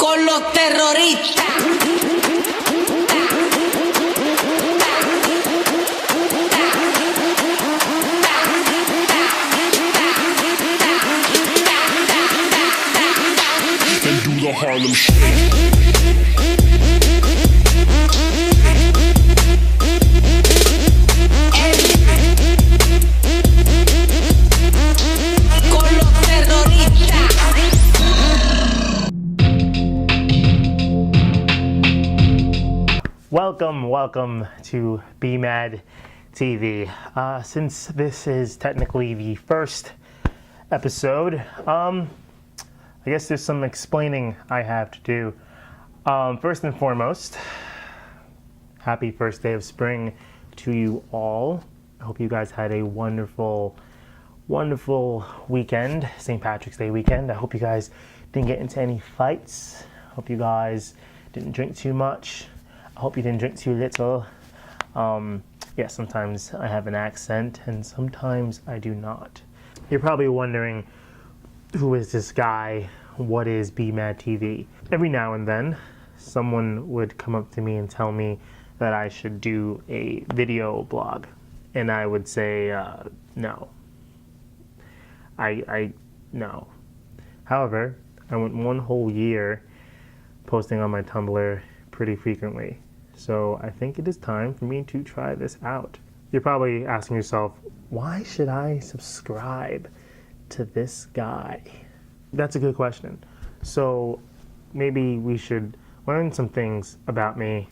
con los terroristas. And do the Harlem Shake. Welcome to BeMadTV. Since this is technically the first episode, I guess there's some explaining I have to do. First and foremost, happy first day of spring to you all. I hope you guys had a wonderful weekend, St. Patrick's Day weekend. I hope you guys didn't get into any fights. Hope you guys didn't drink too much. I hope you didn't drink too little. Yeah, sometimes I have an accent and sometimes I do not. You're probably wondering, who is this guy? What is BeMadTV? Every now and then, someone would come up to me and tell me that I should do a video blog. And I would say, no. No. However, I went one whole year posting on my Tumblr pretty frequently. So I think it is time for me to try this out. You're probably asking yourself, why should I subscribe to this guy? That's a good question. So maybe we should learn some things about me.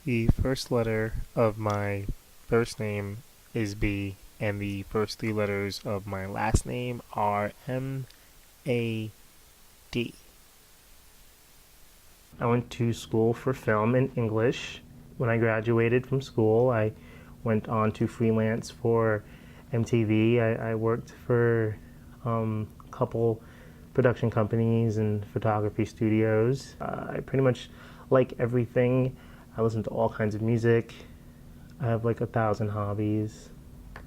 The first letter of my first name is B, and the first three letters of my last name are M-A-D. I went to school for film and English. When I graduated from school, I went on to freelance for MTV. I worked for a couple production companies and photography studios. I pretty much like everything. I listen to all kinds of music. I have like 1,000 hobbies.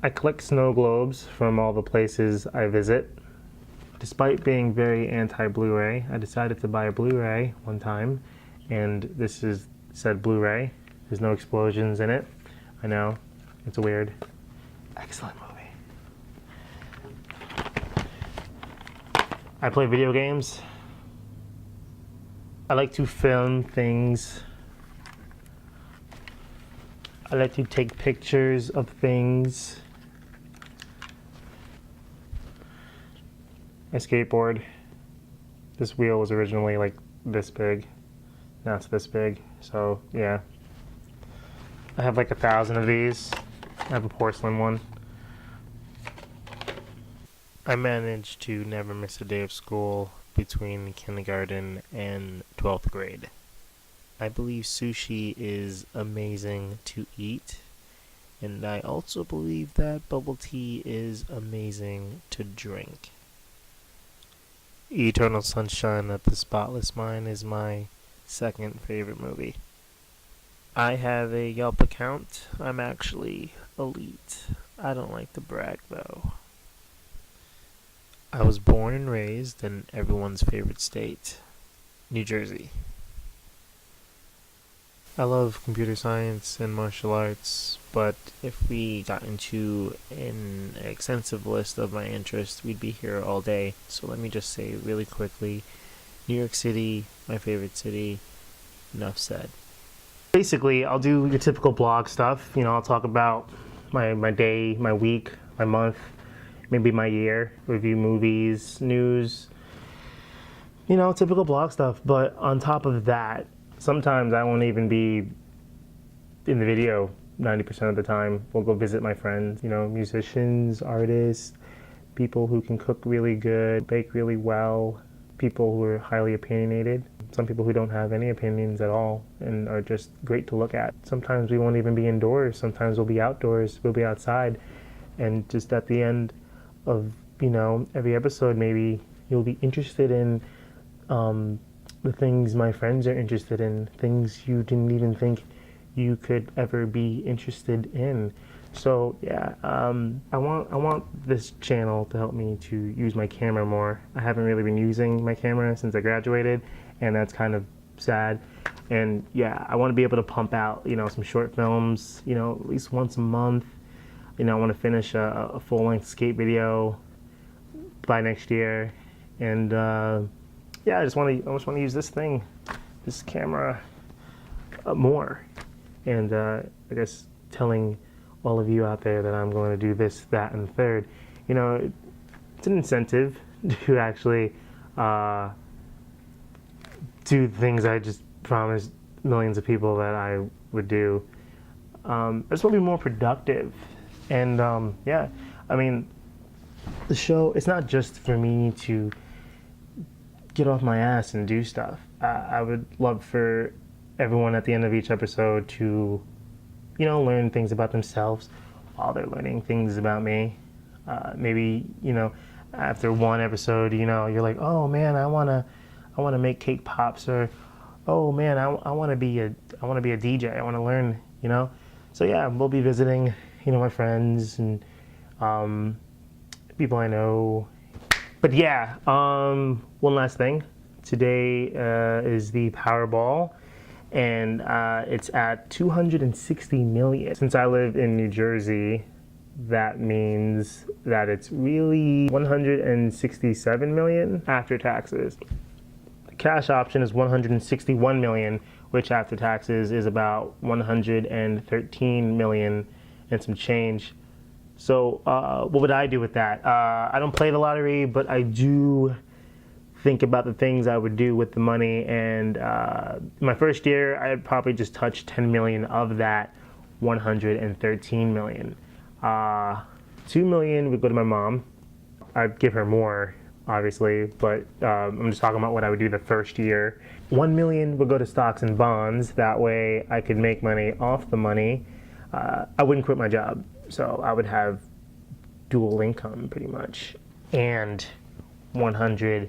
I collect snow globes from all the places I visit. Despite being very anti-Blu-ray, I decided to buy a Blu-ray one time, and this is said Blu-ray. There's no explosions in it. I know, it's weird. Excellent movie. I play video games. I like to film things. I like to take pictures of things. I skateboard. This wheel was originally like this big. Now it's this big. So yeah. I have like 1,000 of these. I have a porcelain one. I managed to never miss a day of school between kindergarten and 12th grade. I believe sushi is amazing to eat. And I also believe that bubble tea is amazing to drink. Eternal Sunshine of the Spotless Mind is my second favorite movie. I have a Yelp account. I'm actually elite. I don't like to brag though. I was born and raised in everyone's favorite state, New Jersey. I love computer science and martial arts, but if we got into an extensive list of my interests, we'd be here all day. So let me just say really quickly, New York City, my favorite city. Enough said. Basically, I'll do your typical blog stuff. You know, I'll talk about my day, my week, my month, maybe my year, review movies, news, you know, typical blog stuff. But on top of that, sometimes I won't even be in the video 90% of the time. We'll go visit my friends, you know, musicians, artists, people who can cook really good, bake really well, people who are highly opinionated, some people who don't have any opinions at all and are just great to look at. Sometimes we won't even be indoors, sometimes we'll be outdoors, we'll be outside, and just at the end of, you know, every episode maybe you'll be interested in the things my friends are interested in, things you didn't even think you could ever be interested in. So yeah, I want this channel to help me to use my camera more. I haven't really been using my camera since I graduated, and that's kind of sad. And yeah, I want to be able to pump out, you know, some short films, you know, at least once a month. You know, I want to finish a full-length skate video by next year, and yeah, I just want to use this camera more, and I guess telling all of you out there that I'm going to do this, that, and the third, you know, it's an incentive to actually do the things I just promised millions of people that I would do. I just want to be more productive, and yeah, I mean, the show, it's not just for me to get off my ass and do stuff. I would love for everyone at the end of each episode to, you know, learn things about themselves while they're learning things about me. Maybe, you know, after one episode, you know, you're like, oh man, I wanna make cake pops, or oh man, I wanna be a DJ. I wanna learn, you know. So yeah, we'll be visiting, you know, my friends and people I know. But yeah, one last thing. Today is the Powerball, and it's at 260 million. Since I live in New Jersey, that means that it's really 167 million after taxes. The cash option is 161 million, which after taxes is about 113 million and some change. So what would I do with that? I don't play the lottery, but I do think about the things I would do with the money. And my first year, I'd probably just touch 10 million of that 113 million. 2 million would go to my mom. I'd give her more, obviously, but I'm just talking about what I would do the first year. 1 million would go to stocks and bonds. That way I could make money off the money. I wouldn't quit my job, so I would have dual income pretty much. And $113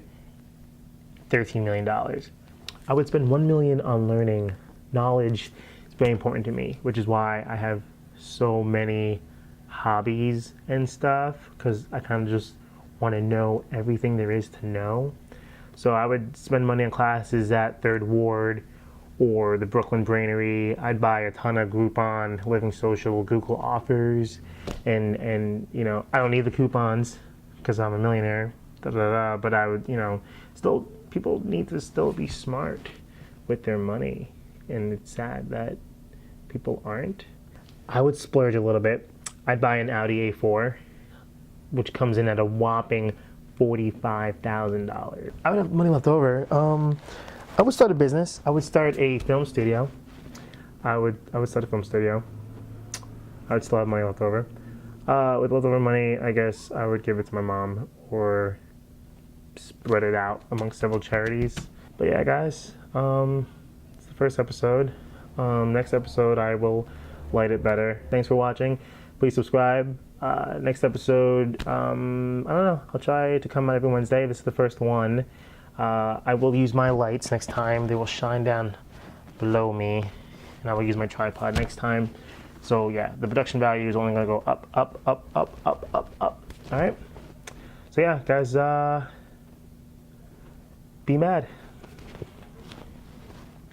million. I would spend 1 million on learning knowledge. It's very important to me, which is why I have so many hobbies and stuff, because I kind of just want to know everything there is to know. So I would spend money on classes at Third Ward or the Brooklyn Brainery. I'd buy a ton of Groupon, Living Social, Google offers, and you know, I don't need the coupons because I'm a millionaire, but I would, you know, still, people need to still be smart with their money, and it's sad that people aren't. I would splurge a little bit. I'd buy an Audi A4, which comes in at a whopping $45,000. I would have money left over. I would start a business. I would start a film studio. I would start a film studio. I would still have money left over. With leftover money, I guess I would give it to my mom or spread it out amongst several charities. But yeah, guys, it's the first episode. Next episode, I will light it better. Thanks for watching. Please subscribe. Next episode, I don't know. I'll try to come out every Wednesday. This is the first one. I will use my lights next time. They will shine down below me, and I will use my tripod next time. So yeah, the production value is only gonna go up, up, up, up, up, up, up. All right. So yeah, guys, be mad.